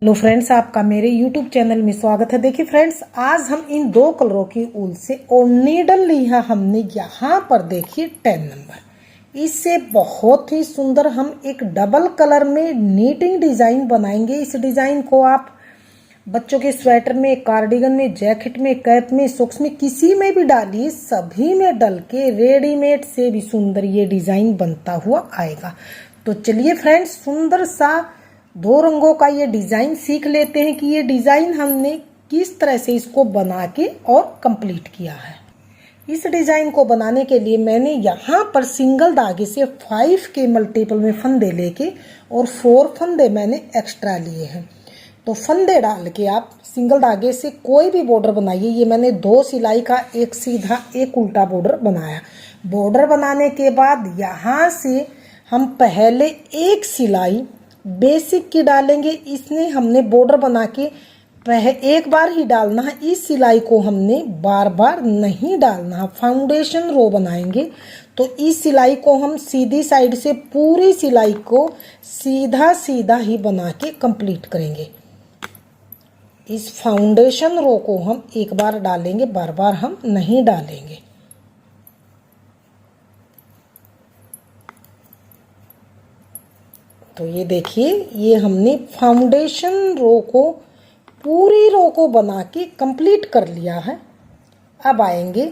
Hello friends, आपका मेरे YouTube channel में स्वागत है। देखिए फ्रेंड्स, आज हम इन दो कलरों की ऊल से और नीडल लिया हमने यहाँ पर, देखिए 10 नंबर। इससे बहुत ही सुंदर हम एक डबल कलर में नीटिंग डिजाइन बनाएंगे। इस डिजाइन को आप बच्चों के स्वेटर में, कार्डिगन में, जैकेट में, कैप में, सॉक्स में, किसी में भी डालिए, सभी में डल के रेडीमेड से भी सुंदर ये डिजाइन बनता हुआ आएगा। तो चलिए फ्रेंड्स, सुंदर सा दो रंगों का ये डिजाइन सीख लेते हैं कि ये डिजाइन हमने किस तरह से इसको बना के और कंप्लीट किया है। इस डिजाइन को बनाने के लिए मैंने यहाँ पर सिंगल धागे से 5 के मल्टीपल में फंदे लेके और 4 फंदे मैंने एक्स्ट्रा लिए हैं। तो फंदे डाल के आप सिंगल धागे से कोई भी बॉर्डर बनाइए। ये मैंने 2 सिलाई का एक सीधा एक उल्टा बॉर्डर बनाया। बॉर्डर बनाने के बाद यहाँ से हम पहले एक सिलाई बेसिक की डालेंगे। इसने हमने बॉर्डर बना के एक बार ही डालना है। इस सिलाई को हमने बार बार नहीं डालना है। फाउंडेशन रो बनाएंगे तो इस सिलाई को हम सीधी साइड से पूरी सिलाई को सीधा सीधा ही बना के कंप्लीट करेंगे। इस फाउंडेशन रो को हम एक बार डालेंगे, बार बार हम नहीं डालेंगे। तो ये देखिए, ये हमने फाउंडेशन रो को पूरी रो को बना के कंप्लीट कर लिया है। अब आएंगे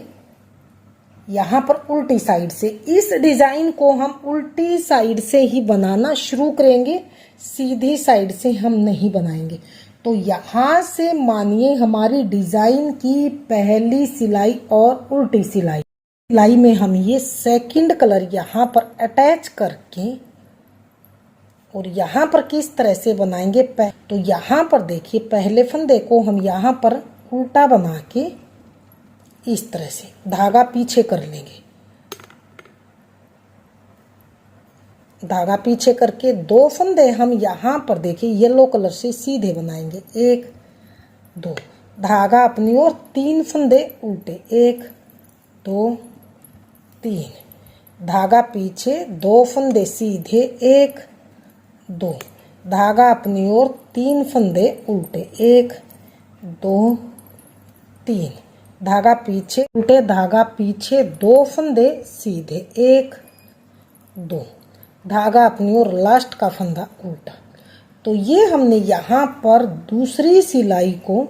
यहाँ पर उल्टी साइड से। इस डिजाइन को हम उल्टी साइड से ही बनाना शुरू करेंगे, सीधी साइड से हम नहीं बनाएंगे। तो यहाँ से मानिए हमारी डिजाइन की पहली सिलाई और उल्टी सिलाई में हम ये सेकंड कलर यहाँ पर अटैच करके और यहाँ पर किस तरह से बनाएंगे। तो यहाँ पर देखिए, पहले फंदे को हम यहाँ पर उल्टा बना के इस तरह से धागा पीछे कर लेंगे। धागा पीछे करके 2 फंदे हम यहाँ पर देखिए येलो कलर से सीधे बनाएंगे। 1 2 धागा अपनी ओर, 3 फंदे उल्टे, 1 2 3 धागा पीछे, 2 फंदे सीधे, 1 2 धागा अपनी ओर, 3 फंदे उल्टे, 1 2 3 धागा पीछे उल्टे, धागा पीछे, 2 फंदे सीधे, 1 2 धागा अपनी ओर, लास्ट का फंदा उल्टा। तो ये हमने यहाँ पर दूसरी सिलाई को,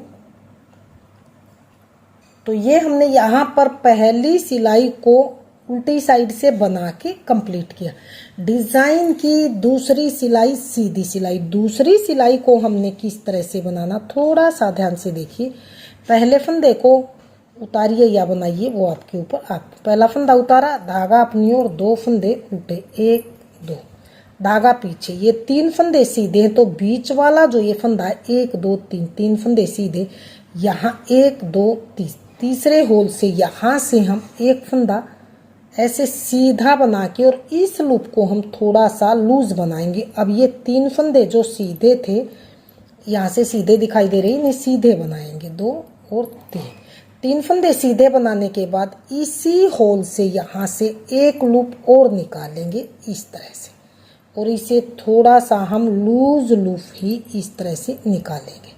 तो ये हमने यहाँ पर पहली सिलाई को उल्टी साइड से बना के कंप्लीट किया। डिजाइन की दूसरी सिलाई सीधी सिलाई। दूसरी सिलाई को हमने किस तरह से बनाना, थोड़ा सा ध्यान से देखिए। पहले फंदे को उतारिए या बनाइए, वो आपके ऊपर। आप पहला फंदा उतारा, धागा अपनी ओर, 2 फंदे उल्टे, 1 2 धागा पीछे, ये 3 फंदे सीधे हैं। तो बीच वाला जो ये फंदा है 1 2 3, 3 फंदे सीधे। यहाँ 1 2 3, तीसरे होल से यहाँ से हम एक फंदा ऐसे सीधा बना के और इस लूप को हम थोड़ा सा लूज बनाएंगे। अब ये 3 फंदे जो सीधे थे, यहाँ से सीधे दिखाई दे रही, इन्हें सीधे बनाएंगे। 2 और 3 फंदे सीधे बनाने के बाद इसी होल से यहाँ से एक लूप और निकालेंगे इस तरह से, और इसे थोड़ा सा हम लूज लूप ही इस तरह से निकालेंगे।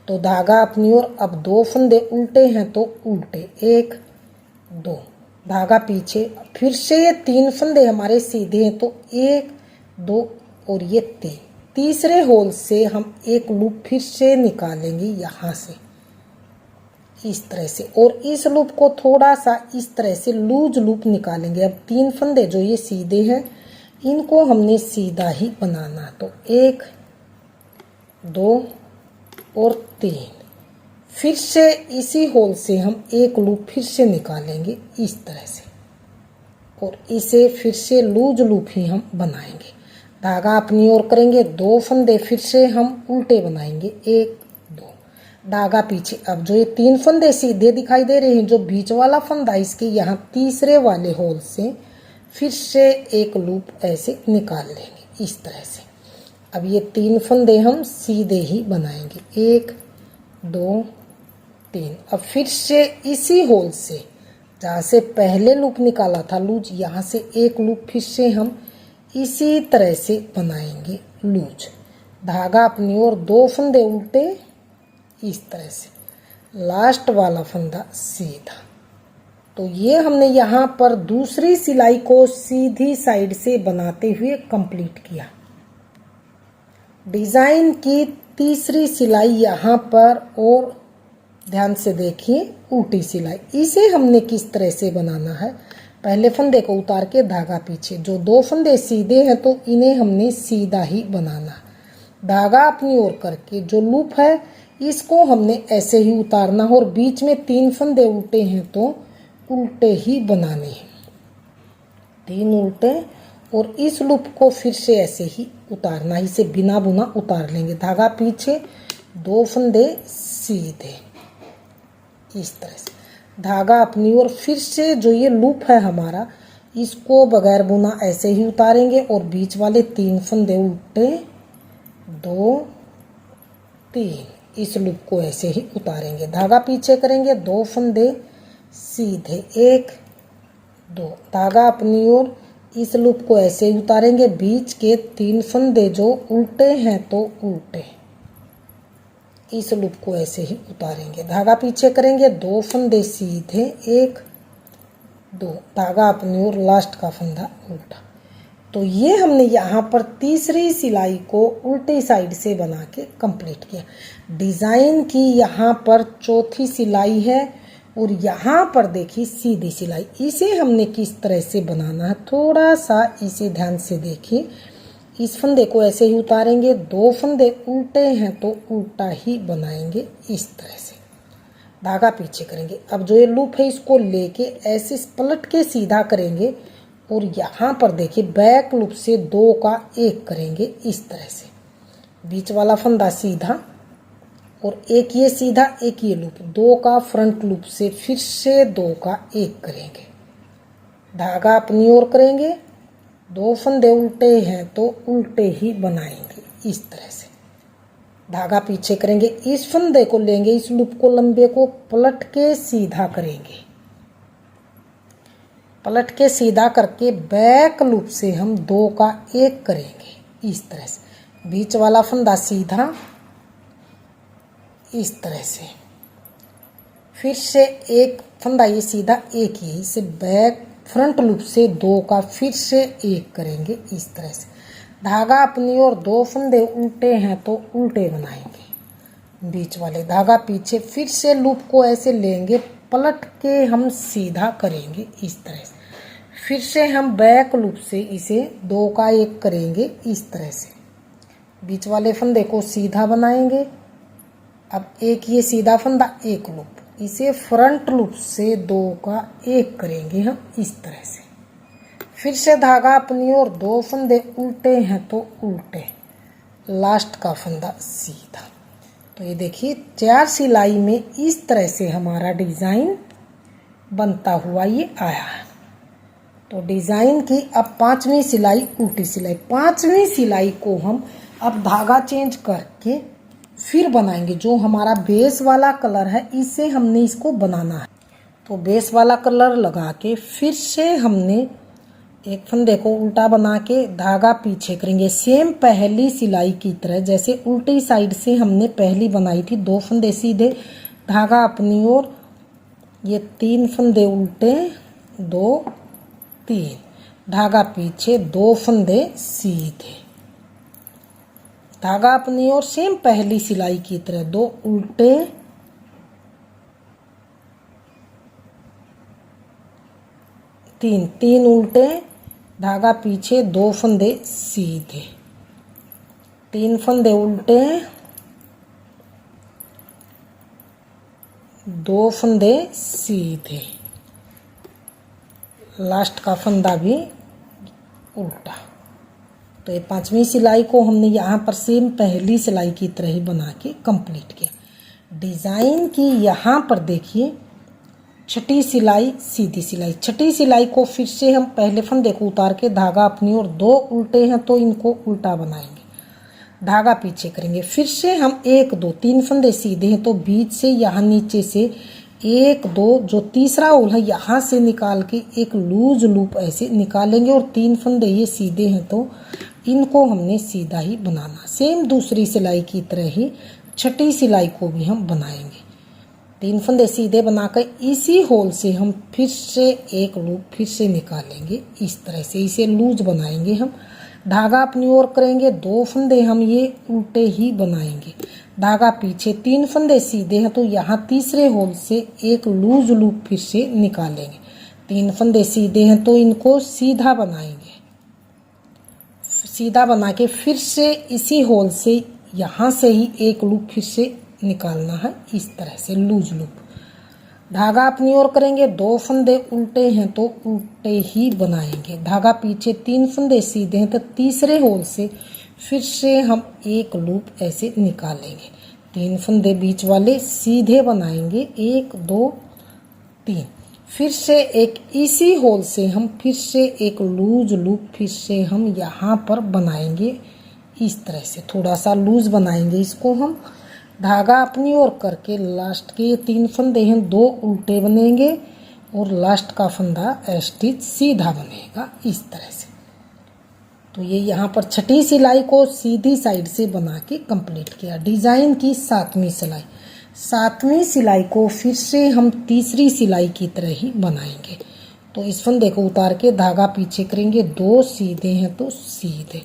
तो धागा अपनी ओर, अब 2 फंदे उल्टे हैं तो उल्टे, 1 2 धागा पीछे, फिर से ये 3 फंदे हमारे सीधे हैं तो 1 2 और ये 3। तीसरे होल से हम एक लूप फिर से निकालेंगे यहाँ से इस तरह से, और इस लूप को थोड़ा सा इस तरह से लूज लूप निकालेंगे। अब 3 फंदे जो ये सीधे हैं, इनको हमने सीधा ही बनाना। तो 1 2 और 3, फिर से इसी होल से हम एक लूप फिर से निकालेंगे इस तरह से, और इसे फिर से लूज लूप ही हम बनाएंगे। धागा अपनी ओर करेंगे, 2 फंदे फिर से हम उल्टे बनाएंगे, 1 2 धागा पीछे। अब जो ये 3 फंदे सीधे दिखाई दे रहे हैं, जो बीच वाला फंदा, इसके यहाँ तीसरे वाले होल से फिर से एक लूप ऐसे निकाल लेंगे इस तरह से। अब ये 3 फंदे हम सीधे ही बनाएंगे, 1 2 3। अब फिर से इसी होल से, जहाँ से पहले लूप निकाला था लूज, यहाँ से एक लूप फिर से हम इसी तरह से बनाएंगे लूज। धागा अपनी ओर, 2 फंदे उल्टे इस तरह से, लास्ट वाला फंदा सीधा। तो ये हमने यहाँ पर दूसरी सिलाई को सीधी साइड से बनाते हुए कंप्लीट किया। डिजाइन की तीसरी सिलाई यहाँ पर, और ध्यान से देखिए उल्टी सिलाई, इसे हमने किस तरह से बनाना है। पहले फंदे को उतार के धागा पीछे, जो 2 फंदे सीधे हैं तो इन्हें हमने सीधा ही बनाना। धागा अपनी ओर करके जो लूप है इसको हमने ऐसे ही उतारना है, और बीच में 3 फंदे उल्टे हैं तो उल्टे ही बनाने हैं, 3 उल्टे, और इस लूप को फिर से ऐसे ही उतारना, इसे बिना बुना उतार लेंगे। धागा पीछे, 2 फंदे सीधे इस तरह से, धागा अपनी ओर, फिर से जो ये लूप है हमारा इसको बगैर बुना ऐसे ही उतारेंगे, और बीच वाले 3 फंदे उल्टे, 2 3, इस लूप को ऐसे ही उतारेंगे। धागा पीछे करेंगे, 2 फंदे सीधे, 1 2, धागा अपनी ओर, इस लूप को ऐसे ही उतारेंगे, बीच के 3 फंदे जो उल्टे हैं तो उल्टे, इस लूप को ऐसे ही उतारेंगे। धागा पीछे करेंगे, 2 फंदे सीधे, 1 2, धागा अपनी ओर, लास्ट का फंदा उल्टा। तो ये हमने यहाँ पर तीसरी सिलाई को उल्टी साइड से बना के कंप्लीट किया। डिज़ाइन की यहाँ पर चौथी सिलाई है, और यहाँ पर देखिए सीधी सिलाई, इसे हमने किस तरह से बनाना है, थोड़ा सा इसे ध्यान से देखिए। इस फंदे को ऐसे ही उतारेंगे, 2 फंदे उल्टे हैं तो उल्टा ही बनाएंगे इस तरह से, धागा पीछे करेंगे। अब जो ये लूप है इसको लेके ऐसे पलट के सीधा करेंगे, और यहाँ पर देखिए बैक लूप से 2 का 1 करेंगे इस तरह से, बीच वाला फंदा सीधा, और एक ये सीधा, एक ये लूप, 2 का फ्रंट लूप से फिर से 2 का 1 करेंगे। धागा अपनी ओर करेंगे, 2 फंदे उल्टे हैं तो उल्टे ही बनाएंगे इस तरह से, धागा पीछे करेंगे। इस फंदे को लेंगे, इस लूप को लंबे को पलट के सीधा करेंगे, पलट के सीधा करके बैक लूप से हम 2 का 1 करेंगे इस तरह से, बीच वाला फंदा सीधा इस तरह से, फिर से 1 फंदा ये सीधा, 1 यही से बैक फ्रंट लूप से 2 का फिर से 1 करेंगे इस तरह से। धागा अपनी ओर, 2 फंदे उल्टे हैं तो उल्टे बनाएंगे, बीच वाले, धागा पीछे, फिर से लूप को ऐसे लेंगे, पलट के हम सीधा करेंगे इस तरह से, फिर से हम बैक लूप से इसे 2 का 1 करेंगे इस तरह से, बीच वाले फंदे को सीधा बनाएंगे। अब 1 ये सीधा फंदा, 1 लूप, इसे फ्रंट लूप से 2 का 1 करेंगे हम इस तरह से, फिर से धागा अपनी ओर, 2 फंदे उल्टे हैं तो उल्टे, लास्ट का फंदा सीधा। तो ये देखिए 4 सिलाई में इस तरह से हमारा डिज़ाइन बनता हुआ ये आया है। तो डिज़ाइन की अब 5वीं सिलाई उल्टी सिलाई, 5वीं सिलाई को हम अब धागा चेंज करके फिर बनाएंगे। जो हमारा बेस वाला कलर है इससे हमने इसको बनाना है। तो बेस वाला कलर लगा के फिर से हमने एक फंदे को उल्टा बना के धागा पीछे करेंगे, सेम पहली सिलाई की तरह, जैसे उल्टी साइड से हमने पहली बनाई थी। 2 फंदे सीधे, धागा अपनी ओर, ये 3 फंदे उल्टे, 2 3, धागा पीछे, 2 फंदे सीधे, धागा अपनी ओर, सेम पहली सिलाई की तरह, 2 उल्टे, 3 उल्टे, धागा पीछे, 2 फंदे सीधे, 3 फंदे उल्टे, 2 फंदे सीधे, लास्ट का फंदा भी उल्टा। तो ये 5वीं सिलाई को हमने यहाँ पर सेम पहली सिलाई की तरह ही बना के कंप्लीट किया। डिज़ाइन की यहाँ पर देखिए 6ठी सिलाई सीधी सिलाई, 6ठी सिलाई को फिर से हम पहले फंदे को उतार के धागा अपनी ओर, 2 उल्टे हैं तो इनको उल्टा बनाएंगे, धागा पीछे करेंगे, फिर से हम 1 2 3 फंदे सीधे हैं तो बीच से यहाँ नीचे से 1 2 जो तीसरा होल है यहाँ से निकाल के एक लूज लूप ऐसे निकालेंगे, और 3 फंदे ये सीधे हैं तो इनको हमने सीधा ही बनाना। सेम दूसरी सिलाई की तरह ही छठी सिलाई को भी हम बनाएंगे। 3 फंदे सीधे बनाकर इसी होल से हम फिर से एक लूप फिर से निकालेंगे। इस तरह से इसे लूज बनाएंगे हम। धागा अपनी ओर करेंगे, 2 फंदे हम ये उल्टे ही बनाएंगे। धागा पीछे, 3 फंदे सीधे हैं तो यहाँ तीसरे होल से एक लूज लूप फिर से निकालेंगे। 3 फंदे सीधे हैं तो इनको सीधा बनाएंगे। सीधा बना के फिर से इसी होल से यहाँ से ही एक लूप फिर से निकालना है। इस तरह से लूज लूप। धागा अपनी ओर करेंगे, 2 फंदे उल्टे हैं तो उल्टे ही बनाएंगे। धागा पीछे, 3 फंदे सीधे हैं तो तीसरे होल से फिर से हम एक लूप ऐसे निकालेंगे। 3 फंदे बीच वाले सीधे बनाएंगे, 1 2 3। फिर से एक इसी होल से हम फिर से एक लूज लूप फिर से हम यहाँ पर बनाएंगे। इस तरह से थोड़ा सा लूज बनाएंगे इसको हम। धागा अपनी ओर करके लास्ट के 3 फंदे हैं 2 उल्टे बनेंगे और लास्ट का फंदा स्टिच सीधा बनेगा। इस तरह से तो ये यहाँ पर छठी सिलाई को सीधी साइड से बना के कंप्लीट किया। डिजाइन की 7वीं सिलाई। 7वीं सिलाई को फिर से हम तीसरी सिलाई की तरह ही बनाएंगे। तो इस फंदे को उतार के धागा पीछे करेंगे, 2 सीधे हैं तो सीधे।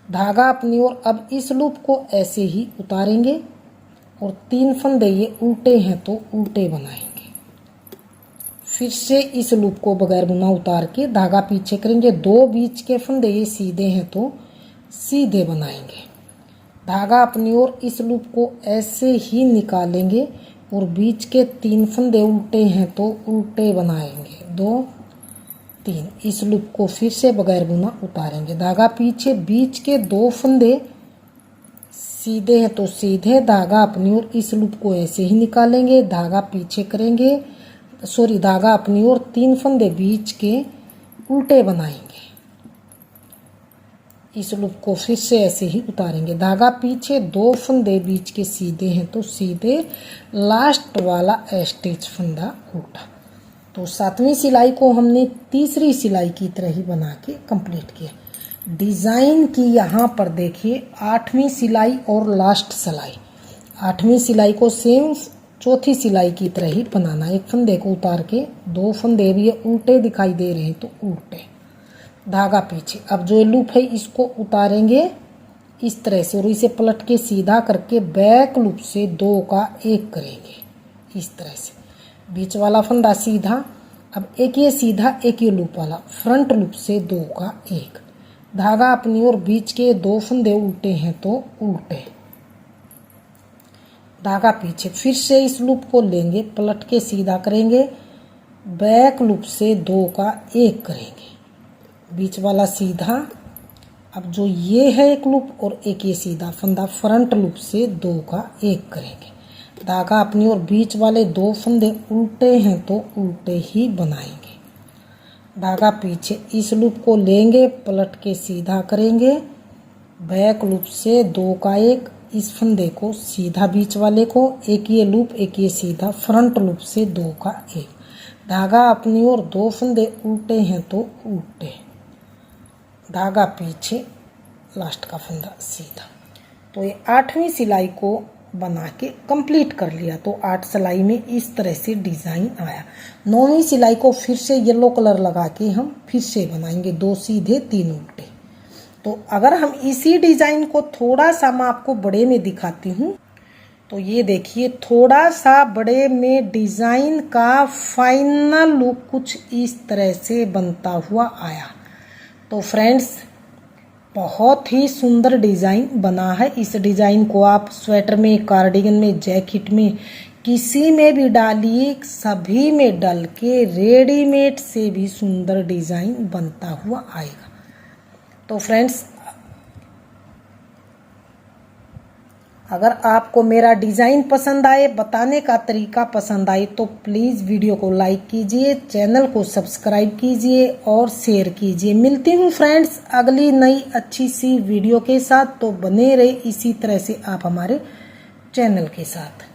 धागा अपनी ओर, अब इस लूप को ऐसे ही उतारेंगे और 3 फंदे ये उल्टे हैं तो उल्टे बनाएंगे। फिर से इस लूप को बगैर बुना उतार के धागा पीछे करेंगे, 2 बीच के फंदे ये सीधे हैं तो सीधे बनाएंगे। धागा अपनी ओर, इस लूप को ऐसे ही निकालेंगे और बीच के 3 फंदे उल्टे हैं तो उल्टे बनाएंगे, 2 3। इस लूप को फिर से बगैर बुना उतारेंगे। धागा पीछे, बीच के 2 फंदे सीधे हैं तो सीधे। धागा अपनी ओर, इस लूप को ऐसे ही निकालेंगे। धागा पीछे करेंगे, धागा अपनी ओर, 3 फंदे बीच के उल्टे बनाएंगे। इस लूप को फिर से ऐसे ही उतारेंगे। धागा पीछे, 2 फंदे बीच के सीधे हैं तो सीधे। लास्ट वाला स्टिच फंदा उल्टा। तो 7वीं सिलाई को हमने तीसरी सिलाई की तरह ही बना के कंप्लीट किया। डिजाइन की यहाँ पर देखिए 8वीं सिलाई और लास्ट सिलाई। 8वीं सिलाई को सेम चौथी सिलाई की तरह ही बनाना। एक फंदे को उतार के, 2 फंदे भी उल्टे दिखाई दे रहे हैं तो उल्टे। धागा पीछे, अब जो लूप है इसको उतारेंगे इस तरह से और इसे पलट के सीधा करके बैक लूप से 2 का 1 करेंगे। इस तरह से बीच वाला फंदा सीधा। अब एक ये सीधा, एक ये लूप वाला, फ्रंट लूप से 2 का 1। धागा अपनी ओर, बीच के 2 फंदे उल्टे हैं तो उल्टे। धागा पीछे, फिर से इस लूप को लेंगे, पलट के सीधा करेंगे, बैक लूप से 2 का 1 करेंगे, बीच वाला सीधा। अब जो ये है एक लूप और एक ये सीधा फंदा, फ्रंट लूप से 2 का 1 करेंगे। धागा अपनी ओर, बीच वाले 2 फंदे उल्टे हैं तो उल्टे ही बनाएंगे। धागा पीछे, इस लूप को लेंगे, पलट के सीधा करेंगे, बैक लूप से 2 का 1। इस फंदे को सीधा, बीच वाले को, एक ये लूप एक ये सीधा, फ्रंट लूप से 2 का 1। धागा अपनी ओर, 2 फंदे उल्टे हैं तो उल्टे। धागा पीछे, लास्ट का फंदा सीधा। तो ये 8वीं सिलाई को बना के कंप्लीट कर लिया। तो 8 सिलाई में इस तरह से डिजाइन आया। 9वीं सिलाई को फिर से येलो कलर लगा के हम फिर से बनाएंगे, 2 सीधे 3 उल्टे। तो अगर हम इसी डिजाइन को थोड़ा सा मैं आपको बड़े में दिखाती हूँ, तो ये देखिए थोड़ा सा बड़े में डिजाइन का फाइनल लुक कुछ इस तरह से बनता हुआ आया। तो फ्रेंड्स, बहुत ही सुंदर डिजाइन बना है। इस डिजाइन को आप स्वेटर में, कार्डिगन में, जैकेट में, किसी में भी डालिए, सभी में डल के रेडीमेड से भी सुंदर डिजाइन बनता हुआ आएगा। तो फ्रेंड्स, अगर आपको मेरा डिज़ाइन पसंद आए, बताने का तरीका पसंद आए, तो प्लीज़ वीडियो को लाइक कीजिए, चैनल को सब्सक्राइब कीजिए और शेयर कीजिए। मिलती हूँ फ्रेंड्स अगली नई अच्छी सी वीडियो के साथ। तो बने रहे इसी तरह से आप हमारे चैनल के साथ।